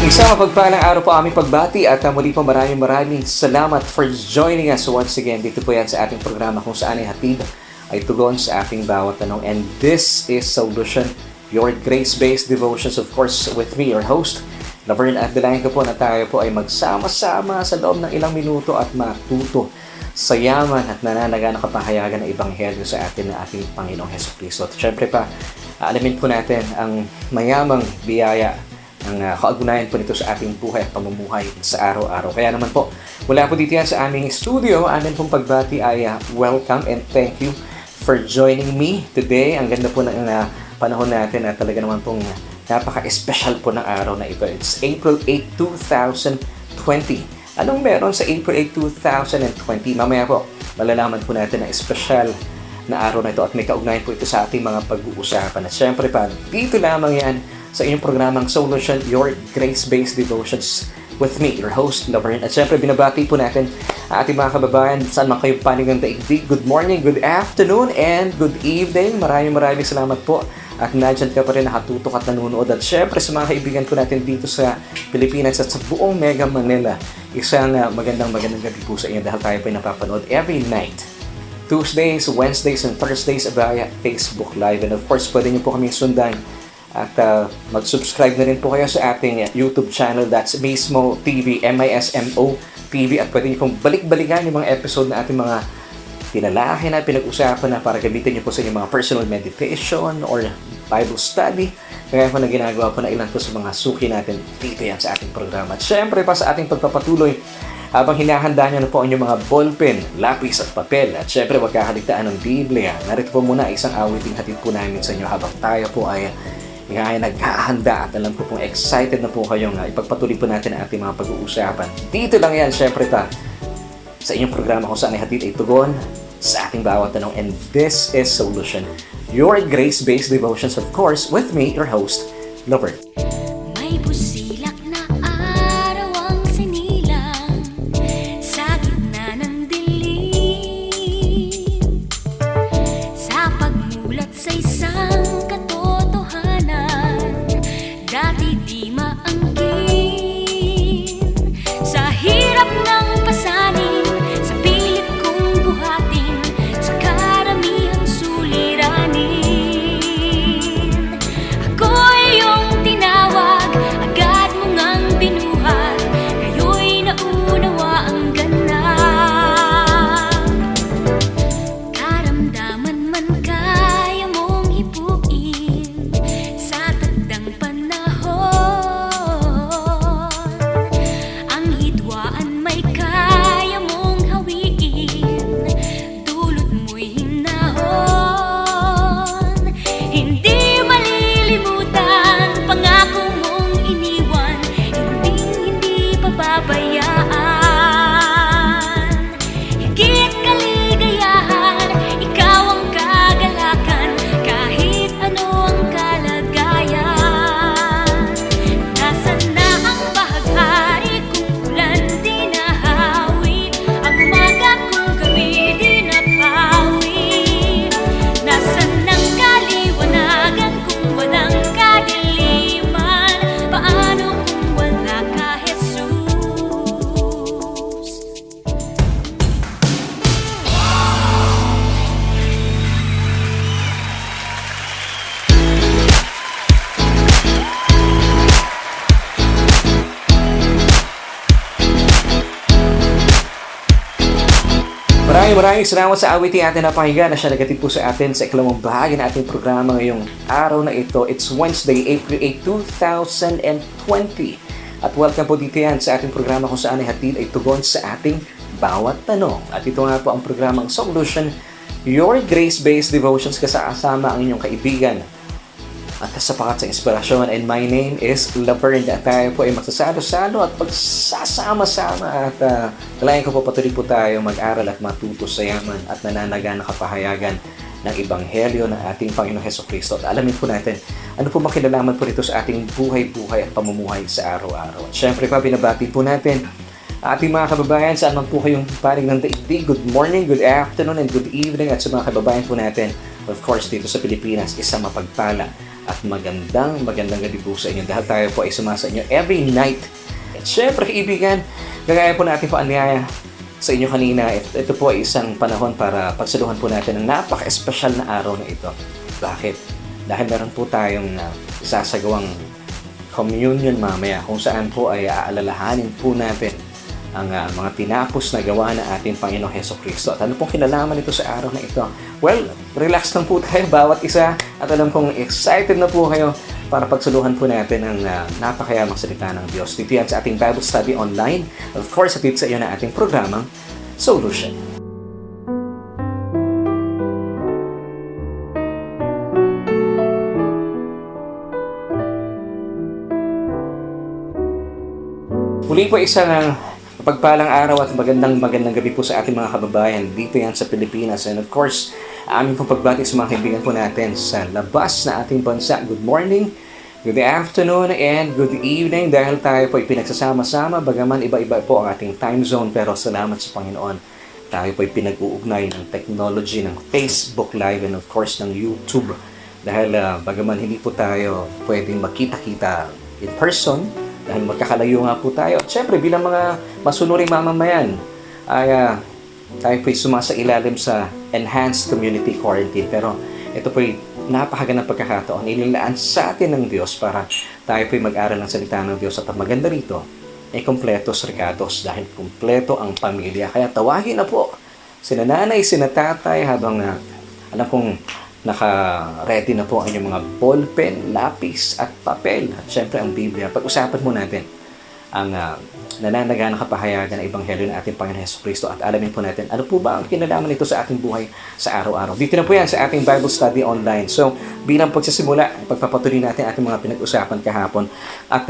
Isang mapagpalang araw po aming pagbati at muli po maraming salamat for joining us once again. Dito po yan sa ating programa kung saan ay hatid ay tugon sa ating bawat tanong. And this is SOULution, your grace-based devotions, of course, with me, your host, Verne. At dalayan ko po na tayo po ay magsama-sama sa loob ng ilang minuto at matuto sa yaman at nananaga ng kapahayagan ng Ebanghelyo sa atin ng ating Panginoong Jesucristo. At syempre pa, alamin po natin ang mayamang biyaya ang kaugnayan po nito sa ating buhay at pamumuhay sa araw-araw. Kaya naman po, mula po dito yan sa aming studio, amin pong pagbati ay welcome and thank you for joining me today. Ang ganda po ng panahon natin at talaga naman pong napaka-special po ng araw na ito. It's April 8, 2020. Anong meron sa April 8, 2020? Mamaya po, malalaman po natin ang special na araw na ito at may kaugnayan po ito sa ating mga pag-uusapan. At syempre pa, dito lamang yan sa inyong programang SOULution, your grace-based devotions with me, your host, Verne. At syempre, binabati po natin ang ating mga kababayan saan man kayo panig ng daigdig. Good morning, good afternoon, and good evening. Maraming salamat po. At nandyan ka pa rin nakatutok at nanonood. At syempre, sa mga kaibigan ko natin dito sa Pilipinas at sa buong Mega Manila, isang magandang gabi po sa inyo dahil tayo po ay napapanood every night. Tuesdays, Wednesdays, and Thursdays via Facebook Live. And of course, pwede niyo po kami sundan at mag-subscribe na rin po kayo sa ating YouTube channel. That's MISMOtv, MISMOtv. At pwede niyo pong balik-balikan yung mga episode na ating mga tinalakin na pinag-usapan na para gamitin niyo po sa inyong mga personal meditation or Bible study. Kaya po na ginagawa po na ilan po sa mga suki natin dito yan sa ating programa. At syempre pa sa ating pagpapatuloy, habang hinahanda nyo na po ang inyong mga ballpen, lapis at papel. At syempre, wag kakaligtaan ng Biblia. Narito po muna isang awiting hatid po namin sa inyo habang tayo po ay naghahanda at alam ko pong excited na po kayong ipagpatuloy po natin ang ating mga pag-uusapan. Dito lang yan, syempre ta, sa inyong programa kung saan ay hatid ay tugon sa ating bawat tanong. And this is SOULution, your grace-based devotions, of course, with me, your host, Verne. May busilak na araw ang sinilang sa gitna ng dilim, sa pagmulat sa isang dati di maangkin, sa hirap ng pasanin, sa pilit kong buhatin, sa karamihang suliranin. Ako'y iyong tinawag, agad mong ang binuhat, ngayo'y naunawa ang ganap. Karamdaman man kaya mong hipuin sa tagdang panahon, Maraming salamat sa awiting atin na pakinggan na siya nagatid po sa atin sa ikalawang bahagi ng ating programa ngayong araw na ito. It's Wednesday, April 8, 2020. At welcome po dito yan sa ating programa kung saan ay hatid ay tugon sa ating bawat tanong. At ito nga po ang programang SOULution, your grace-based devotions, kasama ang inyong kaibigan, at kasapakat sa inspirasyon. And my name is Verne at tayo po ay magsasalo-salo at magsasama-sama at kailangan ko po patuloy po tayo mag-aral at matuto sa yaman at nananaga na kapahayagan ng Ebanghelyo ng ating Panginoong Hesukristo. At alamin po natin ano po makilalaman po nito sa ating buhay-buhay at pamumuhay sa araw-araw. At syempre pa, binabati po natin ating mga kababayan, saan man po kayong panig ng daigdig. Good morning, good afternoon, and good evening. At sa mga kababayan po natin, of course, dito sa Pilipinas, isang mapagpala at magandang gabi po sa inyo. Dahil tayo po ay sumasa inyo every night. At syempre, kaibigan, gagaya po natin po anyaya sa inyo kanina. Ito po ay isang panahon para pagsaluhan po natin ng napaka-espesyal na araw na ito. Bakit? Dahil meron po tayong isasagawang communion mamaya kung saan po ay aalalahanin po natin ang mga tinapos na gawa ng ating Panginoong Hesukristo. At ano pong kinalaman ito sa araw na ito? Well, relax lang po tayo bawat isa at alam kong excited na po kayo para pagsuluhan po natin ang napakayamang salita ng Diyos. Dito yan sa ating Bible Study Online. Of course, atid sa iyo na ating programang SOULution. Muli po isang pagpalang araw at magandang gabi po sa ating mga kababayan dito yan sa Pilipinas. And of course, aming pong pagbati sa mga kaibigan po natin sa labas na ating bansa. Good morning, good afternoon, and good evening. Dahil tayo po ay pinagsasama-sama, bagaman iba-iba po ang ating time zone, pero salamat sa Panginoon. Tayo po ay pinag-uugnay ng technology, ng Facebook Live, and of course ng YouTube. Dahil bagaman hindi po tayo pwedeng makita-kita in person, dahil magkakalayo nga po tayo. At syempre, bilang mga masunuring mamamayan, ay tayo po'y sumasa ilalim sa enhanced community quarantine. Pero ito po'y napakagandang pagkakataon. Inilaan sa atin ng Diyos para tayo po'y mag-aral ng salita ng Diyos. At ang maganda rito, ay kompletos regatos dahil kompleto ang pamilya. Kaya tawagin na po sina nanay, sina tatay habang alam kong naka-ready na po ang inyong mga ballpen, lapis at papel. At syempre ang Biblia. Pag-usapan mo natin ang nananaga na kapahayagan ng Ebanghelyo ng ating Panginoon Hesukristo at alamin po natin ano po ba ang kinalaman nito sa ating buhay sa araw-araw. Dito na po yan sa ating Bible Study Online. So, bilang pagsisimula, pagpapatuloy natin ating mga pinag-usapan kahapon at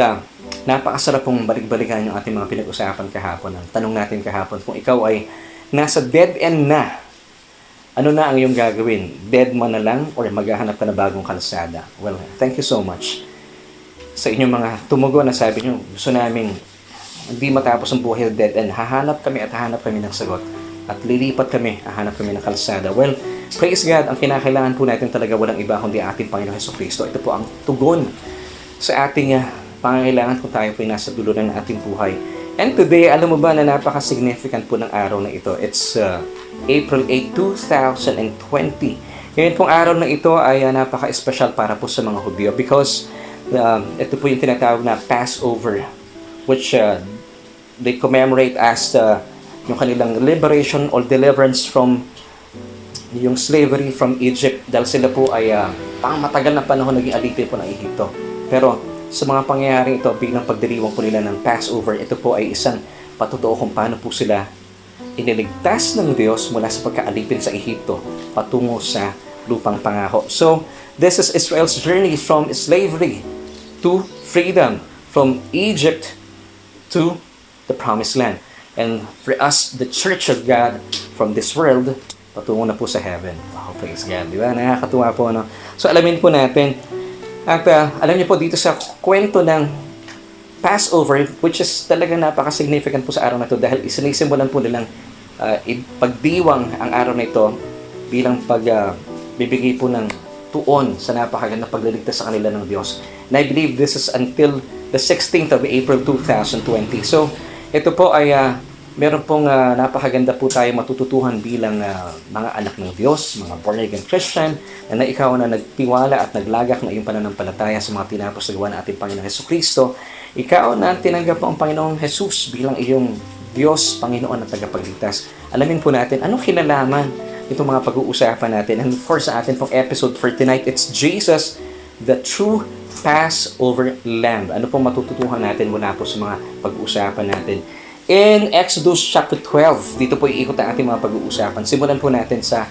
napakasarap pong balik-balikan yung ating mga pinag-usapan kahapon. Ang tanong natin kahapon, kung ikaw ay nasa dead end na, ano na ang iyong gagawin? Dead man na lang or maghahanap ka na bagong kalsada? Well, thank you so much sa inyong mga tumugon na sabi nyo, gusto namin hindi matapos ang buhay dead end. Hahanap kami ng sagot. At lilipat kami, hahanap kami ng kalsada. Well, praise God, ang kinakailangan po natin talaga walang iba kundi ating Panginoon Hesukristo. Ito po ang tugon sa ating pangangailangan kung tayo po ay nasa dulo ng ating buhay. And today, alam mo ba na napaka-significant po ng araw na ito? It's April 8, 2020. Ngayon pong araw na ito ay napaka-espesyal para po sa mga Hudyo because ito po yung tinatawag na Passover, which they commemorate as yung kanilang liberation or deliverance from yung slavery from Egypt dahil sila po ay pang-matagal na panahon naging alipin po ng Egypto. Pero sa mga pangyayaring ito, bilang pagdiriwang po nila ng Passover, ito po ay isang patutuo kung paano po sila iniligtas ng Diyos mula sa pagkaalipin sa Ehipto patungo sa lupang pangako. So, this is Israel's journey from slavery to freedom, from Egypt to the Promised Land. And for us, the Church of God, from this world, patungo na po sa heaven. Oh, praise God. Di ba? Nakakatuwa po, no? So, alamin po natin. At alam niyo po dito sa kwento ng Passover, which is talagang napaka-significant po sa araw na ito dahil isinisimulan po nilang pagdiwang ang araw na ito bilang pagbibigay po ng tuon sa napakagandang pagliligtas sa kanila ng Diyos. And I believe this is until the 16th of April 2020. So, ito po ay meron pong napakaganda po tayo matututuhan bilang mga anak ng Diyos, mga born-again Christian, na ikaw na nagtiwala at naglagak na iyong pananampalataya sa mga tinapos na gawa ng ating Panginoong Hesukristo. Ikaw na tinanggap mo ang Panginoong Jesus bilang iyong Diyos, Panginoon at tagapagligtas. Alamin po natin anong kinalaman itong mga pag-uusapan natin. And of course, sa atin pong episode for tonight, it's Jesus, the true Passover Lamb. Ano pong matututuhan natin mula po sa mga pag-uusapan natin? In Exodus chapter 12, dito po iikot ang ating mga pag-uusapan. Simulan po natin sa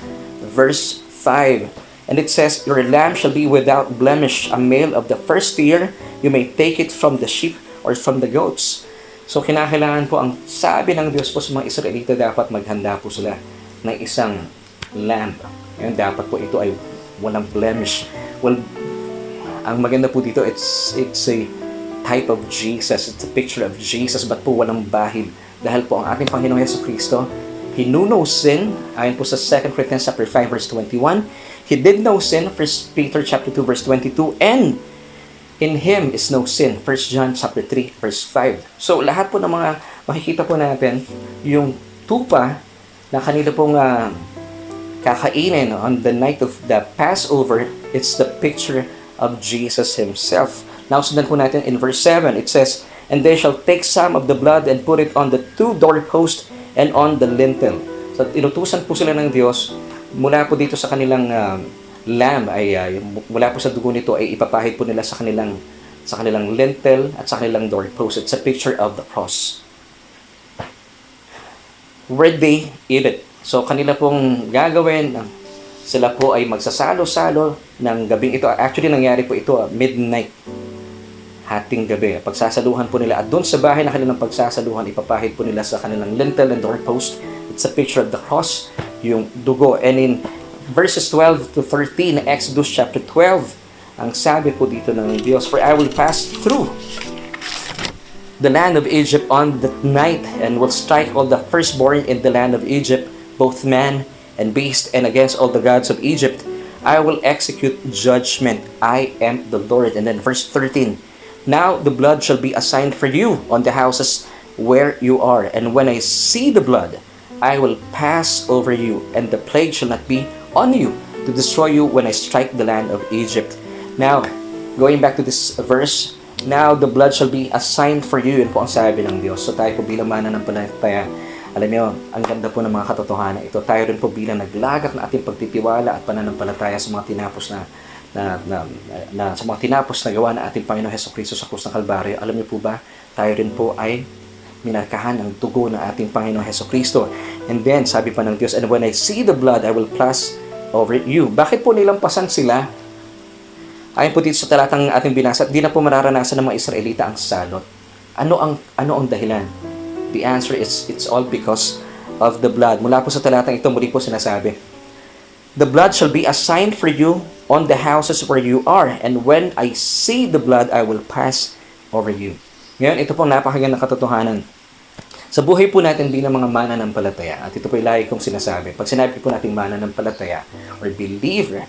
verse 5. And it says, your lamb shall be without blemish, a male of the first year. You may take it from the sheep or from the goats. So kinakailangan po, ang sabi ng Diyos po sa mga Israelita, dapat maghanda po sila ng isang lamb. Ngayon, dapat po ito ay walang blemish. Well, ang maganda po dito, it's a type of Jesus. It's a picture of Jesus, but po walang bahid. Dahil po ang ating Panginoong Jesucristo, He knew no sin. Ayon po sa 2 Corinthians chapter 5 verse 21. He did no sin, 1 Peter chapter 2 verse 22, and in Him is no sin, 1 John chapter 3 verse 5. So lahat po ng mga makikita po natin, yung tupa na kanila pong kakainin on the night of the Passover, it's the picture of Jesus Himself. Now sundan po natin in verse 7, it says, and they shall take some of the blood and put it on the two doorposts and on the lintel. So inutusan po sila ng Diyos, mula po dito sa kanilang lamb, ay mula po sa dugo nito ay ipapahid po nila sa kanilang lintel at sa kanilang doorpost. It's a picture of the cross. Where they eat it. So kanila pong gagawin, sila po ay magsasalo-salo ng gabing ito. Actually nangyari po ito midnight, hating gabi. Pagsasaluhan po nila, at doon sa bahay na kanilang pagsasaluhan, ipapahid po nila sa kanilang lintel and doorpost. It's a picture of the cross, yung dugo. And in verses 12 to 13, Exodus chapter 12, ang sabi po dito ng Diyos, for I will pass through the land of Egypt on that night, and will strike all the firstborn in the land of Egypt, both man and beast, and against all the gods of Egypt I will execute judgment. I am the Lord. And then verse 13, now the blood shall be a sign for you on the houses where you are, and when I see the blood, I will pass over you, and the plague shall not be on you to destroy you when I strike the land of Egypt. Now, going back to this verse, now the blood shall be a sign for you. Yun po ang sabi ng Diyos. So tayo po bilang mananampalataya, alam niyo, ang ganda po ng mga katotohanan ito. Tayo rin po bilang naglagak na ating pagtitiwala at pananampalataya sa mga tinapos sa mga tinapos na gawa na ating Panginoon Jesucristo sa krus ng Kalbaryo. Alam niyo po ba, tayo rin po ay minarkahan ng dugo ng ating Panginoon Jesucristo. And then, sabi pa ng Diyos, and when I see the blood, I will pass over you. Bakit po nilampasan sila? Ayon po dito sa talatang ating binasa, di na po mararanasan ng mga Israelita ang salot. Ano ang dahilan? The answer is, it's all because of the blood. Mula po sa talatang ito, muli po sinasabi, the blood shall be a sign for you on the houses where you are, and when I see the blood, I will pass over you. Ngayon, ito po napakagandang katotohanan. Sa buhay po natin bilang mga mananampalataya, at ito po yung lagi kong sinasabi, pag sinabi po natin mananampalataya or believer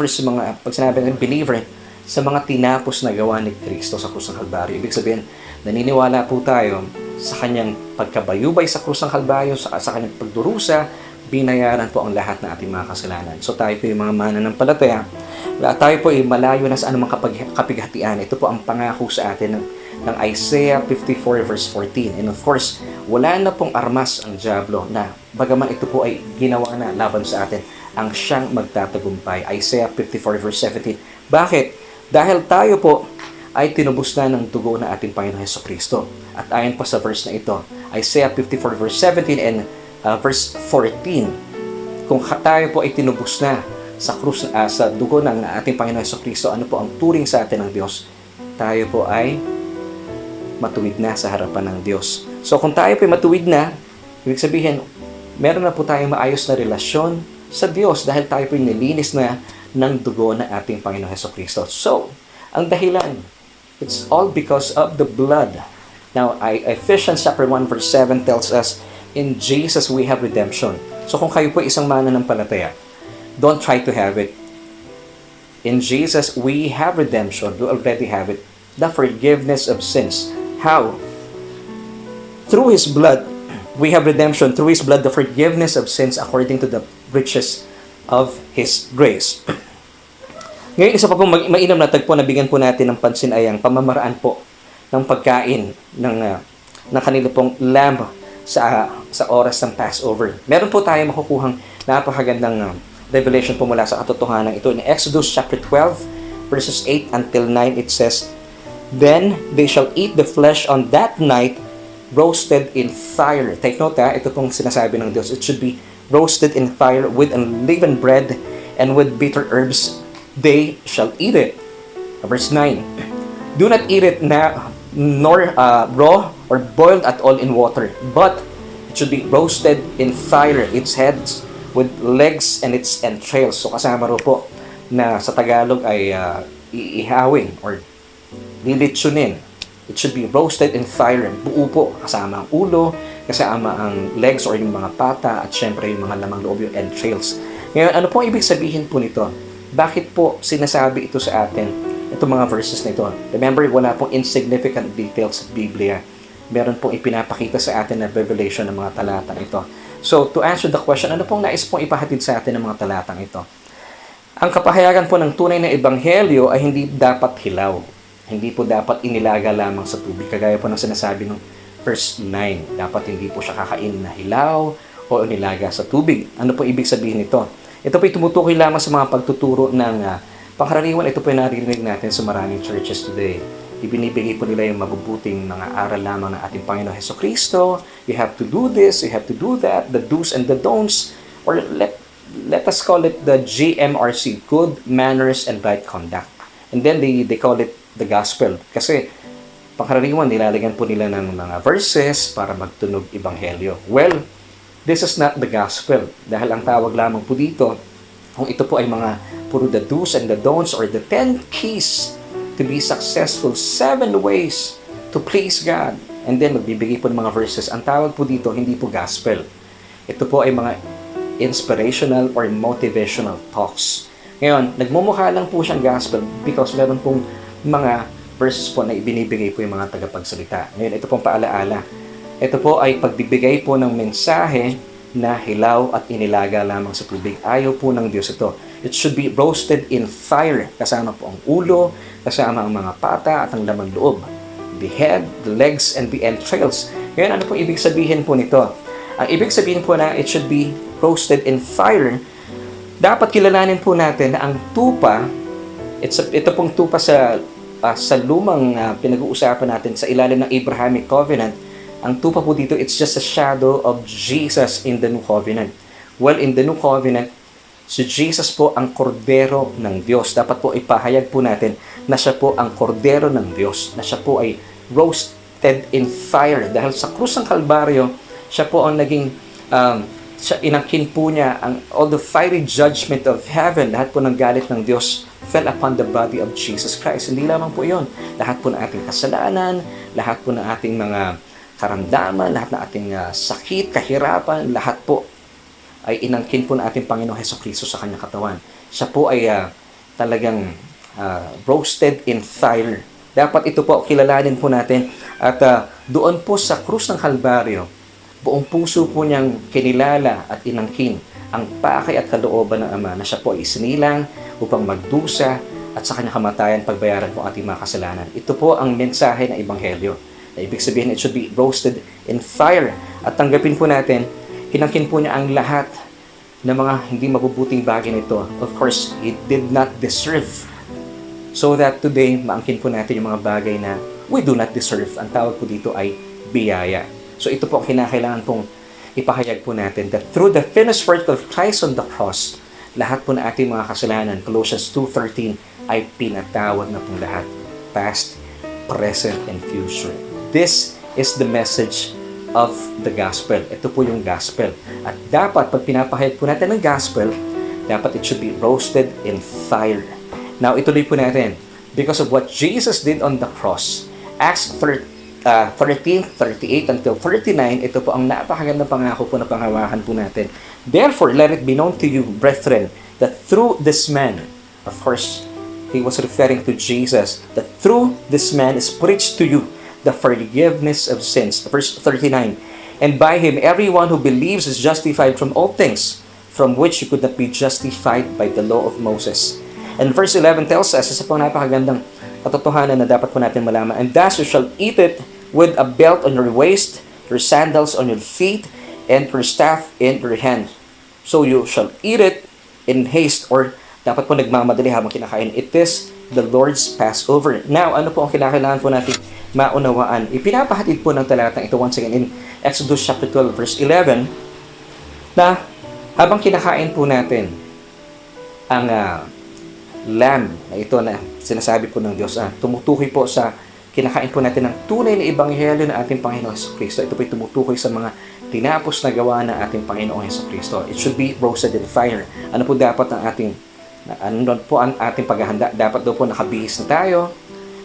sa mga, pag sinabi natin believer sa mga tinapos na gawa ni Kristo sa krus ng Kalbaryo, ibig sabihin, naniniwala po tayo sa kanyang pagkabayubay sa krus ng Kalbaryo, sa kanyang pagdurusa, binayaran po ang lahat ng ating mga kasalanan. So tayo po yung mga mananampalataya, tayo po ay malayo na sa anumang kapighatian. Ito po ang pangako sa atin ng Isaiah 54 verse 14. And of course, wala na pong armas ang dyablo na bagaman ito po ay ginawa na laban sa atin, ang siyang magtatagumpay. Isaiah 54 verse 17. Bakit? Dahil tayo po ay tinubos na ng dugo ng ating Panginoon Jesucristo. At ayon pa sa verse na ito, Isaiah 54 verse 17 and verse 14, kung tayo po ay tinubos na sa krus, sa dugo ng ating Panginoon Jesucristo, ano po ang turing sa atin ng Diyos? Tayo po ay matuwid na sa harapan ng Diyos. So kung tayo po ay matuwid na, ibig sabihin, meron na po tayong maayos na relasyon sa Diyos dahil tayo po ay nilinis na ng dugo ng ating Panginoon Jesucristo. So, ang dahilan, it's all because of the blood. Now, Ephesians chapter 1 verse 7 tells us, in Jesus we have redemption. So kung kayo po isang mananampalataya, don't try to have it. In Jesus we have redemption. We already have it. The forgiveness of sins. How? Through His blood, we have redemption. Through His blood, the forgiveness of sins according to the riches of His grace. Ngayon, isa pa pong mainam na tagpo na bigyan po natin ng pansin ay ang pamamaraan po ng pagkain ng kanila pong lamb sa oras ng Passover. Meron po tayo makukuhang napakagandang revelation po mula sa katotohanan ito. In Exodus chapter 12, verses 8 until 9, it says, then they shall eat the flesh on that night, roasted in fire. Take note ito pong sinasabi ng Diyos. It should be roasted in fire with unleavened bread, and with bitter herbs they shall eat it. Verse 9, do not eat it nor raw or boiled at all in water, but it should be roasted in fire, its heads with legs and its entrails. So kasama ro po na sa Tagalog ay iihawin or lilitsunin. It should be roasted in fire. Buo po, kasama ang ulo, kasama ang legs or yung mga pata, at syempre yung mga lamang loob, yung entrails. Ngayon, ano pong ibig sabihin po nito? Bakit po sinasabi ito sa atin? Itong mga verses na ito. Remember, wala pong insignificant details sa Biblia. Meron pong ipinapakita sa atin na revelation ng mga talatang ito. So, to answer the question, ano pong nais pong ipahatid sa atin ng mga talatang ito? Ang kapahayagan po ng tunay na ebanghelyo ay hindi dapat hilaw. Hindi po dapat inilaga lamang sa tubig. Kagaya po ng sinasabi ng verse 9. Dapat hindi po siya kakain na hilaw o inilaga sa tubig. Ano po ibig sabihin nito? Ito po tumutukoy lamang sa mga pagtuturo ng pangkaraniwan. Ito po yung naririnig natin sa maraming churches today. Ibinibigay po nila yung mabubuting mga aral lamang ng ating Panginoon Hesukristo. You have to do this, you have to do that, the do's and the don'ts. Or let us call it the GMRC, good manners and right conduct. And then they call it the gospel. Kasi pangkaraniwan, nilalagyan po nila ng mga verses para magtunog ebanghelyo. Well, this is not the gospel. Dahil ang tawag lamang po dito, kung ito po ay mga puro the do's and the don'ts or the 10 keys to be successful, 7 ways to please God. And then magbibigay po ng mga verses. Ang tawag po dito, hindi po gospel. Ito po ay mga inspirational or motivational talks. Ngayon, nagmumukha lang po siyang gospel because meron pong mga verses po na ibinibigay po yung mga tagapagsalita. Ngayon, ito pong paalaala. Ito po ay pagbibigay po ng mensahe na hilaw at inilaga lamang sa tubig. Ayaw po ng Diyos ito. It should be roasted in fire. Kasama po ang ulo, kasama ang mga pata at ang laman loob. The head, the legs, and the entrails. Ngayon, ano po ibig sabihin po nito? Ang ibig sabihin po na it should be roasted in fire. Dapat kilalanin po natin na ang tupa, ito pong tupa sa lumang pinag-uusapan natin sa ilalim ng Abrahamic Covenant, ang tupa po dito, it's just a shadow of Jesus in the New Covenant. Well, in the New Covenant, si Jesus po ang Kordero ng Diyos. Dapat po ipahayag po natin na siya po ang Kordero ng Diyos, na siya po ay roasted in fire. Dahil sa krus ng Kalbaryo, siya po ang naging, inangkin po niya all the fiery judgment of heaven, lahat po ng galit ng Diyos fell upon the body of Jesus Christ. Hindi lamang po yon. Lahat po ng ating kasalanan, lahat po ng ating mga karamdaman, lahat ng ating sakit, kahirapan, lahat po ay inangkin po ng ating Panginoong Hesukristo sa kanyang katawan. Siya po ay talagang roasted in fire. Dapat ito po kilalanin po natin at doon po sa krus ng Kalbaryo, buong puso po niyang kinilala at inangkin ang pakay at kalooban ng Ama na siya po ay isinilang upang magdusa at sa kanyang kamatayan pagbayaran po ating mga kasalanan. Ito po ang mensahe ng Ebanghelyo. Na ibig sabihin, it should be roasted in fire. At tanggapin po natin, hinangkin po niya ang lahat ng mga hindi mabubuting bagay nito. Of course, He did not deserve. So that today, maangkin po natin yung mga bagay na we do not deserve. Ang tawag po dito ay biyaya. So ito po ang kinakailangan pong ipahayag po natin that through the finished work of Christ on the cross, lahat po na ating mga kasalanan, Colossians 2:13, ay pinatawad na pong lahat. Past, present, and future. This is the message of the gospel. Ito po yung gospel. At dapat, pag pinapahayag po natin ng gospel, dapat it should be roasted in fire. Now, ituloy po natin. Because of what Jesus did on the cross, Acts 13:38 until 39, ito po ang napakagandang pangako po na panghawakan po natin. Therefore, let it be known to you, brethren, that through this man, of course, he was referring to Jesus, that through this man is preached to you the forgiveness of sins. Verse 39, and by him everyone who believes is justified from all things, from which you could not be justified by the law of Moses. And verse 11 tells us, isa pang napakagandang katotohanan na dapat po natin malaman, and thus you shall eat it with a belt on your waist, your sandals on your feet, and your staff in your hand. So you shall eat it in haste, or dapat po nagmamadali habang kinakain. It is the Lord's Passover. Now, ano po ang kinakailangan po natin maunawaan? Ipinapahatid po ng talatang ito once again in Exodus chapter 12 verse 11 na habang kinakain po natin ang lamb na ito na sinasabi po ng Diyos, tumutukoy po sa kinakain po natin ng tunay na ebanghelyo ng ating Panginoong Jesucristo. Ito po ay tumutukoy sa mga tinapos na gawa ng ating Panginoong Jesucristo. It should be roasted in fire. Ano po dapat ang ating paghahanda? Dapat daw po nakabihis na tayo.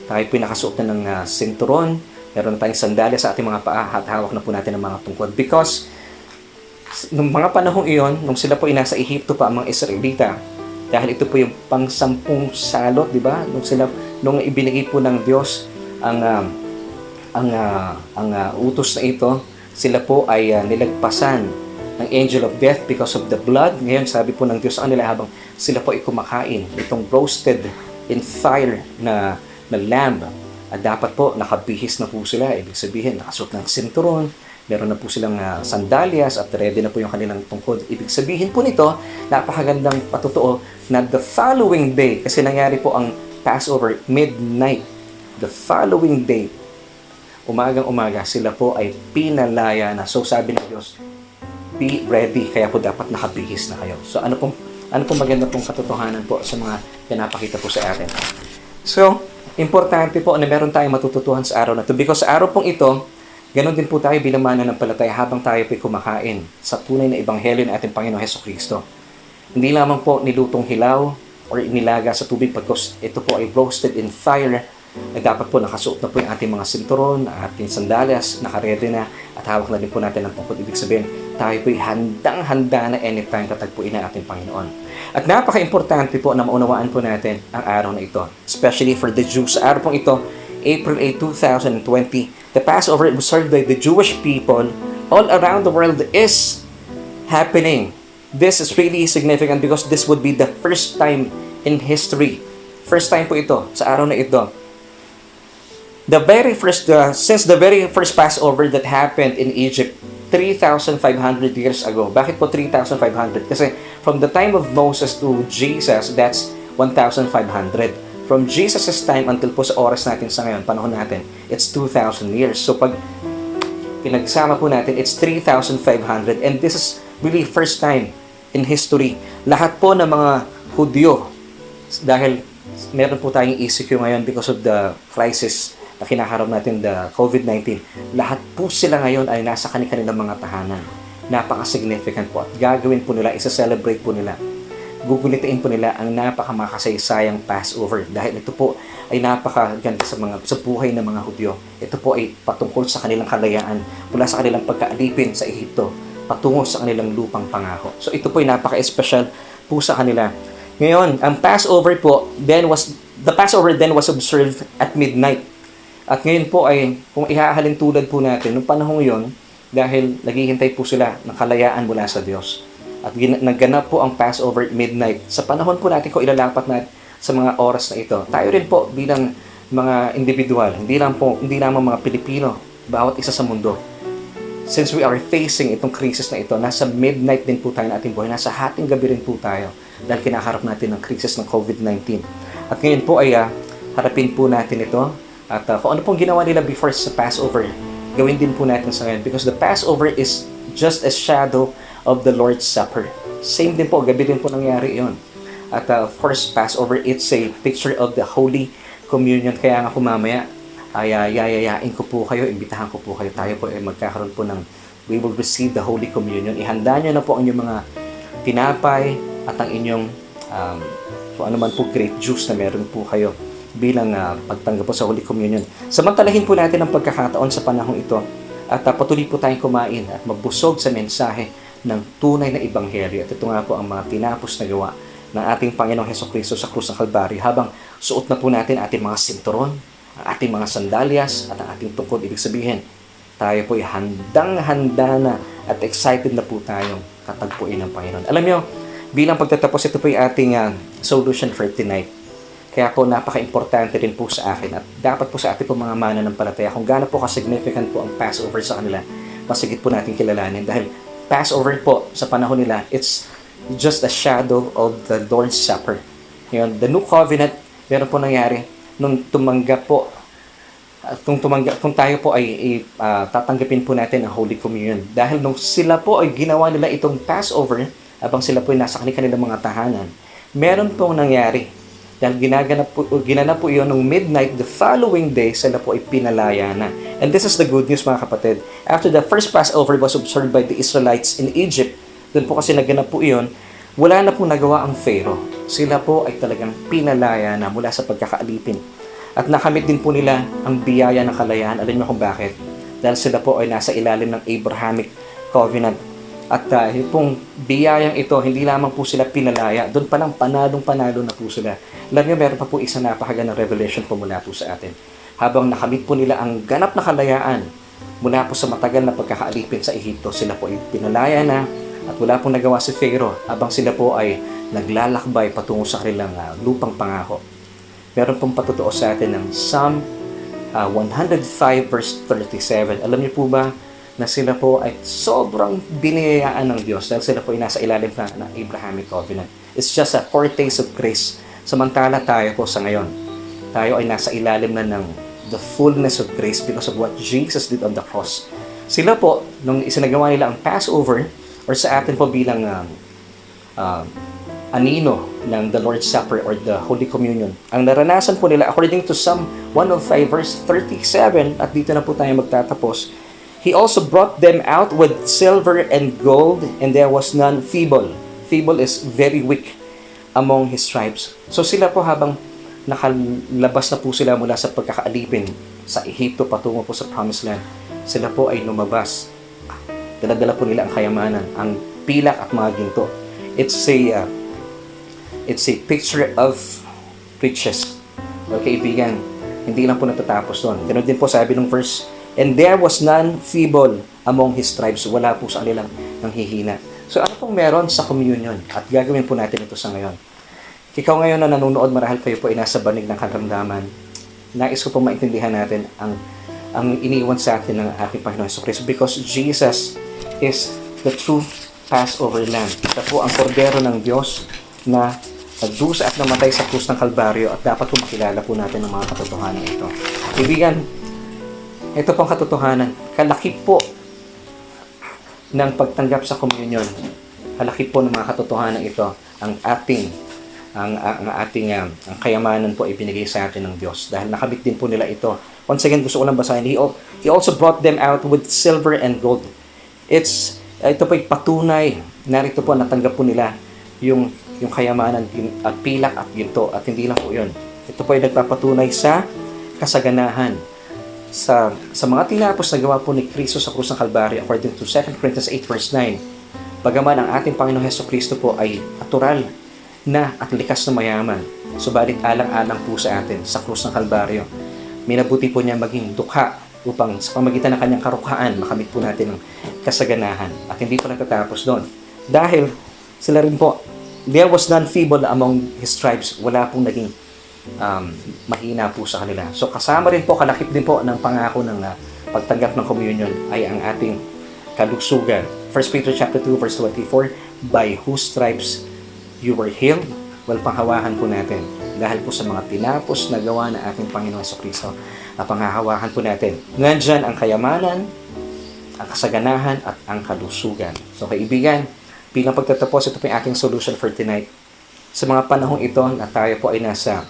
Tayo po nakasuot na ng sinturon. Meron na tayong sandalya sa ating mga paa at hawak na po natin ng mga tungkod. Because nung mga panahong iyon, nung sila po ay nasa Ehipto pa ang mga Israelita, dahil ito po yung pang-10 salot, di ba? Nung ibinigay po ng Diyos ang utos na ito, sila po ay nilagpasan ng angel of death because of the blood. Ngayon, sabi po ng Diyos sa kanila habang sila po ay kumakain itong roasted in fire na lamb. At dapat po nakabihis na po sila. Ibig sabihin, nakasuot ng sinturon, meron na po silang sandalyas at ready na po yung kanilang tungkod. Ibig sabihin po nito, napakagandang patotoo na the following day, kasi nangyari po ang Passover midnight, the following day, umagang-umaga, sila po ay pinalaya na. So sabi ng Diyos, be ready, kaya po dapat nakabihis na kayo. So ano pong maganda pong katotohanan po sa mga pinapakita po sa atin. So, importante po na meron tayong matututuhan sa araw na ito. Because sa araw pong ito, ganon din po tayo bilang mananampalataya habang tayo po'y kumakain sa tunay na ebanghelyo ng ating Panginoong Jesucristo. Hindi lamang po nilutong hilaw or inilaga sa tubig pagkos ito po ay roasted in fire. Dapat po nakasuot na po yung ating mga sinturon, ating sandalyas, nakaredy na at hawak na din po natin ang tungkod. Ibig sabihin, tayo po'y handang-handa na anytime katagpuin ng ating Panginoon. At napaka-importante po na maunawaan po natin ang araw na ito, especially for the Jews. Sa araw pong ito, April 8, 2020, the Passover observed by the Jewish people all around the world is happening. This is really significant because this would be the first time in history. First time po ito, sa araw na ito. Since the very first Passover that happened in Egypt 3,500 years ago. Bakit po 3,500? Kasi from the time of Moses to Jesus, that's 1,500. From Jesus' time until po sa oras natin sa ngayon, panahon natin, it's 2,000 years. So pag pinagsama po natin, it's 3,500. And this is really first time in history. Lahat po ng mga Hudyo, dahil meron po tayong ECQ ngayon because of the crisis na kinaharap natin, the COVID-19, lahat po sila ngayon ay nasa kanilang mga tahanan. Napaka-significant po at gagawin po nila, isa-celebrate po nila. Gugunitain po nila ang napaka-makasaysayang Passover dahil ito po ay napakaganda sa buhay ng mga Hudyo. Ito po ay patungkol sa kanilang kalayaan mula sa kanilang pagkaalipin sa Ehipto patungo sa kanilang lupang pangako. So ito po ay napaka-espesyal po sa kanila. Ngayon, ang Passover po, the Passover then was observed at midnight. At ngayon po ay, kung ihahalin tulad po natin, noong panahon yon, dahil naghihintay po sila ng kalayaan mula sa Diyos. At nagganap po ang Passover midnight. Sa panahon po natin, kung ilalapat natin sa mga oras na ito, tayo rin po bilang mga individual, hindi lamang mga Pilipino, bawat isa sa mundo. Since we are facing itong krisis na ito, nasa midnight din po tayo na ating buhay, nasa hating gabi rin po tayo dahil kinaharap natin ng krisis ng COVID-19. At ngayon po ay harapin po natin ito. At kung ano pong ginawa nila before sa Passover, gawin din po natin sa ngayon. Because the Passover is just a shadow of the Lord's Supper. Same din po, gabi din po nangyari yun. At of course, Passover, it's a picture of the Holy Communion. Kaya nga po mamaya, ay yayayain ko po kayo, imbitahan ko po kayo. Tayo po ay magkakaroon po ng, we will receive the Holy Communion. Ihanda nyo na po ang inyong mga tinapay at ang inyong, kung ano man po, grape juice na meron po kayo bilang pagtanggap po sa Holy Communion. Samantalahin po natin ang pagkakataon sa panahong ito at patuloy po tayong kumain at magbusog sa mensahe ng tunay na ebanghelyo. At ito nga po ang mga tinapos na gawa ng ating Panginoong Jesucristo sa krus ng Kalbaryo habang suot na po natin ating mga sinturon, ang ating mga sandalyas at ang ating tungkod. Ibig sabihin, tayo po ay handang-handa na at excited na po tayong katagpuin ng Panginoon. Alam nyo, bilang pagtatapos, ito po yung ating SOULution for tonight. Kaya po napaka-importante rin po sa akin at dapat po sa ating po mga mananampalataya kung gaano po ka-significant po ang Passover sa kanila, masigit po natin kilalanin dahil Passover po sa panahon nila, it's just a shadow of the Lord's Supper. Ngayon, the New Covenant, meron po nangyari nung tumanggap po, kung tayo po ay tatanggapin po natin ang Holy Communion. Dahil nung sila po ay ginawa nila itong Passover, habang sila po ay nasa kanilang mga tahanan, meron pong nangyari. Dahil ginanap po iyon noong midnight, the following day, sila po ay pinalaya na. And this is the good news mga kapatid. After the first Passover was observed by the Israelites in Egypt, doon po kasi naganap po iyon, wala na pong nagawa ang Pharaoh. Sila po ay talagang pinalaya na mula sa pagkakaalipin. At nakamit din po nila ang biyaya ng kalayaan. Alam niyo kung bakit? Dahil sila po ay nasa ilalim ng Abrahamic Covenant. At pong biyayang ito, hindi lamang po sila pinalaya. Doon pa lang panalo na po sila. Alam niyo, meron pa po isang napakagandang revelation po mula po sa atin. Habang nakamit po nila ang ganap na kalayaan mula po sa matagal na pagkakaalipin sa Ehipto, sila po ay pinalaya na at wala pong nagawa si Pharaoh habang sila po ay naglalakbay patungo sa kanilang lupang pangako. Meron pong patutuo sa atin ng Psalm 105 verse 37. Alam niyo po ba na sila po ay sobrang biniyayaan ng Diyos dahil sila po ay nasa ilalim ng Abrahamic Covenant. It's just a foretaste of grace. Samantala tayo po sa ngayon, tayo ay nasa ilalim na ng the fullness of grace because of what Jesus did on the cross. Sila po, nung isinagawa nila ang Passover, or sa atin po bilang anino ng the Lord's Supper or the Holy Communion, ang naranasan po nila according to Psalm 105 verse 37, at dito na po tayo magtatapos, He also brought them out with silver and gold, and there was none feeble. Feeble is very weak among his tribes. So sila po habang nakalabas na po sila mula sa pagkakaalipin sa Ehipto patungo po sa Promised Land, sila po ay lumabas. Dala-dala po nila ang kayamanan, ang pilak at mga ginto. It's a picture of riches. Okay, kaibigan, hindi lang po natatapos doon. Ganun din po sabi ng verse, and there was none feeble among his tribes. Wala po sa kanilang nanghihina. So ano pong meron sa communion? At gagawin po natin ito sa ngayon. Ikaw ngayon na nanonood, marahil kayo po ay nasa banig ng karamdaman. Nais ko po maintindihan natin ang iniwan sa atin ng ating Panginoon Jesucristo, because Jesus is the true Passover Lamb. Ito po ang Kordero ng Diyos na nagdusa at namatay sa krus ng Kalbaryo, at dapat po makilala po natin ang mga katotohanan ito. Ibigan, ito pong katotohanan, kalaki po ng pagtanggap sa communion, kalaki po ng mga katotohanan ito, ang ating kayamanan po ay binigay sa atin ng Diyos. Dahil nakabit din po nila ito. Once again, gusto ko lang basahin. He also brought them out with silver and gold. Ito po ay patunay. Narito po, natanggap po nila yung kayamanan at pilak at ginto. At hindi lang po yun. Ito po ay nagpapatunay sa kasaganahan. Sa mga tinapos na gawa po ni Kristo sa krus ng Kalbaryo, according to 2 Corinthians 8 verse 9, bagaman ang ating Panginoong Jesucristo po ay natural na at likas na mayaman, subalit alang-alang po sa atin sa krus ng Kalbaryo, minabuti po niya maging dukha upang sa pamagitan ng kanyang karukhaan makamit po natin ang kasaganahan. At hindi po natatapos doon. Dahil sila rin po, there was none feeble among his tribes. Wala pong naging mahina po sa kanila. So kasama rin po, kalakip din po ng pangako ng pagtanggap ng communion ay ang ating kalusugan. 1 Peter chapter 2 verse 24, by whose stripes you were healed. Well, panghawahan po natin dahil po sa mga tinapos na gawa ng ating Panginoon Jesucristo, panghahawakan po natin. Nandyan ang kayamanan, ang kasaganahan at ang kalusugan. So kaibigan, bilang pagtatapos, ito po yung aking solution for tonight. Sa mga panahong ito na tayo po ay nasa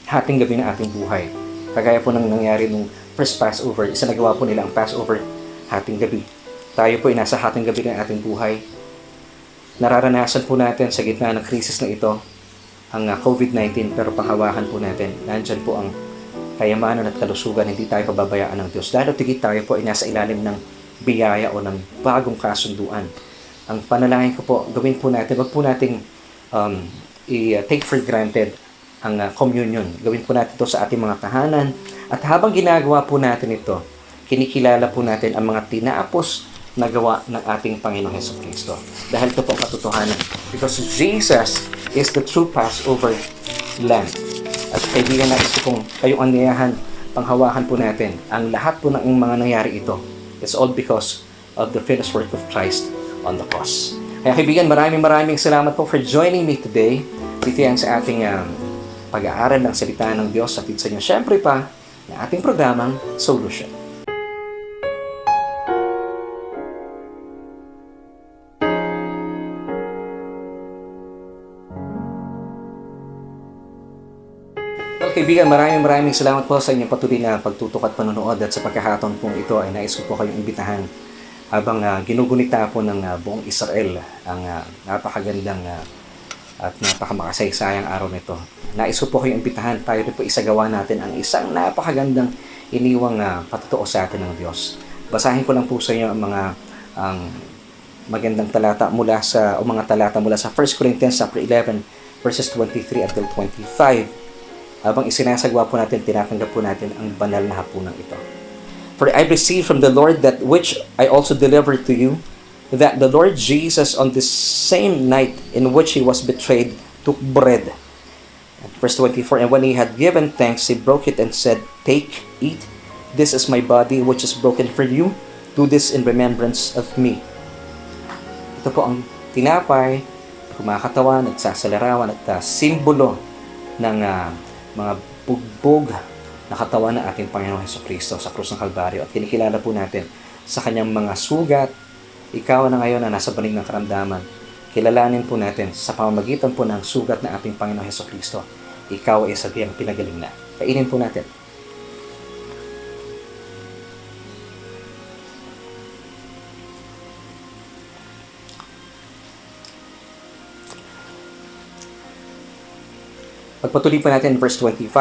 hating gabi ng ating buhay. Kagaya po nang nangyari nung first Passover, isinagawa po nila ang Passover hating gabi. Tayo po ay nasa hating gabi ng ating buhay. Nararanasan po natin sa gitna ng krisis na ito ang COVID-19, pero panghawakan po natin. Nandyan po ang kayamanan at kalusugan, hindi tayo pababayaan ng Diyos. Dahil tigit tayo po ay nasa ilalim ng biyaya o ng bagong kasunduan. Ang panalangin ko po, gawin po natin, wag po nating i-take for granted ang communion. Gawin po natin ito sa ating mga tahanan. At habang ginagawa po natin ito, kinikilala po natin ang mga tinapos na gawa ng ating Panginoong Jesucristo. Dahil ito po ang katotohanan. Because Jesus is the true Passover Lamb. At kaibigan, nais ko pong kayong anyayahan, panghawakan po natin. Ang lahat po ng mga nangyari ito, it's all because of the finished work of Christ on the cross. Kaya kaibigan, maraming salamat po for joining me today. Dito yan sa ating pag-aaral ng salita ng Diyos at sa inyo, syempre pa, ng ating programang SOULution. Kaibigan, maraming salamat po sa inyong patuloy na pagtutok at panonood at sa pagkakataon pong ito ay nais ko po kayong imbitahan habang ginugunita po ng buong Israel ang napakagandang at napakamakasaysayang araw nito. Nais ko po kayong imbitahan, tayo rin po isagawa natin ang isang napakagandang iniwang patotoo sa atin ng Diyos. Basahin ko lang po sa inyo ang magandang talata mula sa mga talata mula sa 1 Corinthians chapter 11 verses 23 until 25. Habang isinasagwa po natin, tinatanggap po natin ang banal na hapunan ito. For I received from the Lord that which I also delivered to you, that the Lord Jesus on this same night in which he was betrayed took bread. Verse 24, and when he had given thanks, he broke it and said, Take, eat, this is my body which is broken for you. Do this in remembrance of me. Ito po ang tinapay, kumakatawan, nagsasalarawan at simbolo ng mga bugbog na katawan ng ating Panginoong Hesukristo sa krus ng Kalbaryo. At kinikilala po natin sa kanyang mga sugat. Ikaw na ngayon na nasa banig ng karamdaman, kilalanin po natin sa pamamagitan po ng sugat ng ating Panginoong Hesukristo. Ikaw ay sabihan pinagaling na. Kainin po natin. Pagpatuloy pa natin verse 25,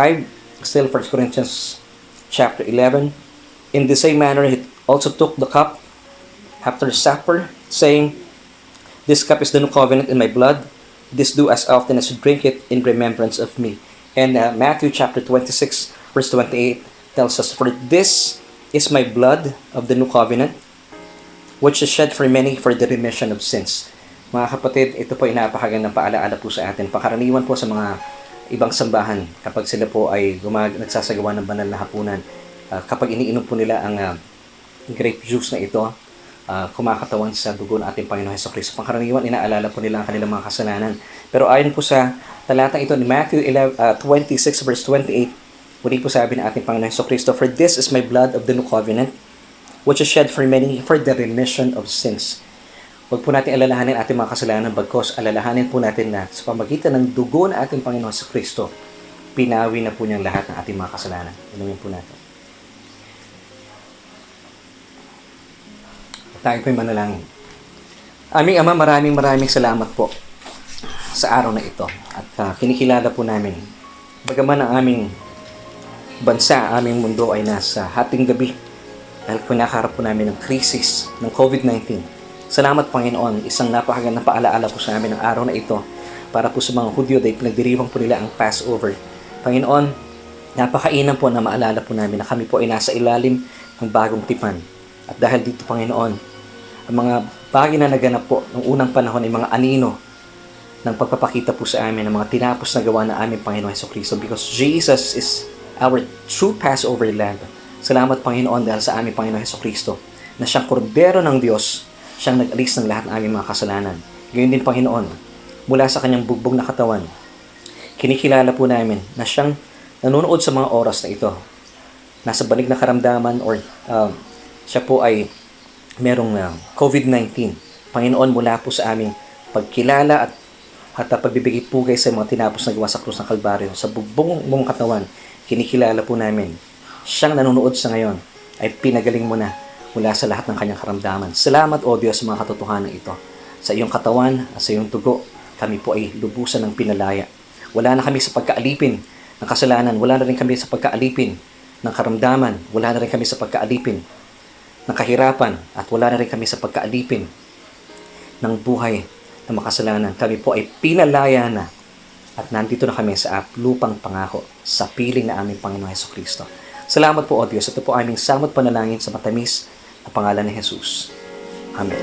still 1 Corinthians chapter 11. In the same manner, he also took the cup after supper, saying, This cup is the new covenant in my blood. This do as often as you drink it in remembrance of me. And Matthew chapter 26, verse 28 tells us, For this is my blood of the new covenant, which is shed for many for the remission of sins. Mga kapatid, ito po ay napakagandang paalaala po sa atin. Pakaraniwan po sa mga ibang sambahan kapag sila po ay nagsasagawa ng banal na hapunan, kapag iniinom po nila ang grape juice na ito, kumakatawan sa dugo ng ating Panginoon Hesukristo. Pangkaraniwan, inaalala po nila ang kanilang mga kasalanan. Pero ayon po sa talatang ito ni Matthew 26 verse 28, muli po sabi ng ating Panginoon Hesukristo, For this is my blood of the new covenant, which is shed for many for the remission of sins. Huwag po natin alalahanin ating mga kasalanan, bagkos alalahanin po natin na sa pamagitan ng dugo ng ating Panginoon sa Kristo, pinawi na po niyang lahat ng ating mga kasalanan. Inumin po natin. Tayo po'y manalangin. Aming Ama, maraming salamat po sa araw na ito. At kinikilala po namin, bagaman ang aming bansa, aming mundo ay nasa hating gabi dahil pinakaharap po namin ng krisis ng COVID-19. Salamat, Panginoon, isang napakagandang paalaala po sa amin ng araw na ito para po sa mga Hudyo dahil pinagdiriwang po nila ang Passover. Panginoon, napakainam po na maalala po namin na kami po ay nasa ilalim ng bagong tipan. At dahil dito, Panginoon, ang mga bagay na naganap po ng unang panahon ay mga anino ng pagpapakita po sa amin ng mga tinapos na gawa na aming Panginoon Hesukristo, because Jesus is our true Passover Lamb. Salamat, Panginoon, dahil sa aming Panginoon Hesukristo na siyang Kordero ng Diyos, siyang nag-alis ng lahat ng aming mga kasalanan. Gayon din, Panginoon, mula sa kanyang bugbog na katawan, kinikilala po namin na siyang nanonood sa mga oras na ito. Nasa banig na karamdaman or siya po ay merong COVID-19. Panginoon, mula po sa aming pagkilala at pagbibigay pugay sa mga tinapos na gawa sa krus ng Kalbaryo, sa bugbog mong katawan, kinikilala po namin, siyang nanonood sa ngayon ay pinagaling mo na mula sa lahat ng kanyang karamdaman. Salamat, O Diyos, sa mga katotohanan ito. Sa iyong katawan at sa iyong dugo, kami po ay lubusan ng pinalaya. Wala na kami sa pagkaalipin ng kasalanan. Wala na rin kami sa pagkaalipin ng karamdaman. Wala na rin kami sa pagkaalipin ng kahirapan. At wala na rin kami sa pagkaalipin ng buhay na makasalanan. Kami po ay pinalaya na. At nandito na kami sa lupang pangako sa piling na aming Panginoon Hesukristo. Salamat po, O Diyos. Ito po aming samot panalangin sa matamis na pangalan ni Jesus. Amen.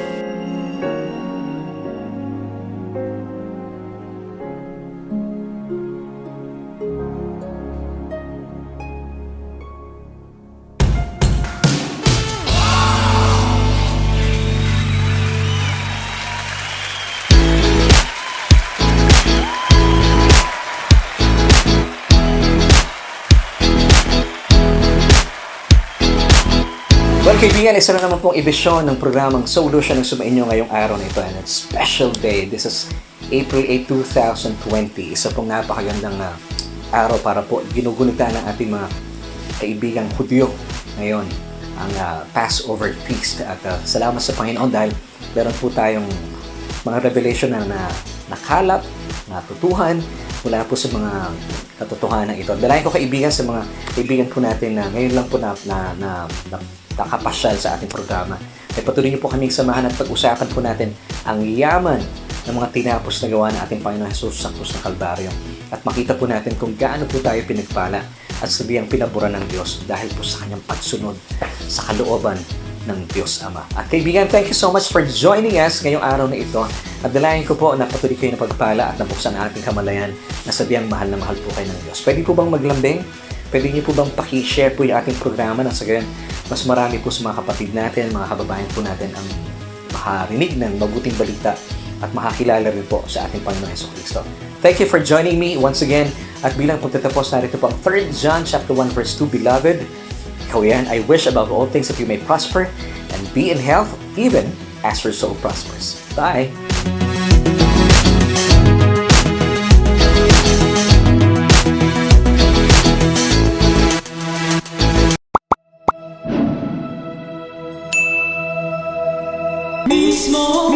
Well, kaibigan, isa na naman pong edisyon ng programang SOULution ang sumainyo ngayong araw na ito. And it's special day. This is April 8, 2020. Isa pong napakagandang araw para po ginugunita ng ating mga kaibigang Hudyo ngayon ang Passover feast. At salamat sa Panginoon dahil meron po tayong mga revelation na nakalap, natutuhan mula po sa mga katotohanan ito. Dalayan ko kaibigan sa mga kaibigan po natin na ngayon lang po nakapasyal sa ating programa. Kaya patuloy niyo po kaming samahan at pag-usapan po natin ang yaman ng mga tinapos na gawa ng ating Panginoon Jesus sa krus ng Kalbaryo. At makita po natin kung gaano po tayo pinagpala at sabihang pinabura ng Diyos dahil po sa kanyang pagsunod sa kalooban ng Diyos Ama. At kaibigan, thank you so much for joining us ngayong araw na ito. At dalayan ko po na patuloy kayo na pagpala at nabuksan ang ating kamalayan na sabihang mahal na mahal po kayo ng Diyos. Pwede po bang maglambing? Pwede niyo po bang paki-share po yung ating programa na sa gayon mas marami po sa mga kapatid natin, mga kababayan po natin ang makarinig ng mabuting balita at makakilala rin po sa ating Panginoon Jesucristo. Thank you for joining me once again. At bilang pagtatapos, narito po ang 3 John chapter 1 verse 2, Beloved, ikaw yan, I wish above all things that you may prosper and be in health even as your soul prospers. Bye! Mismo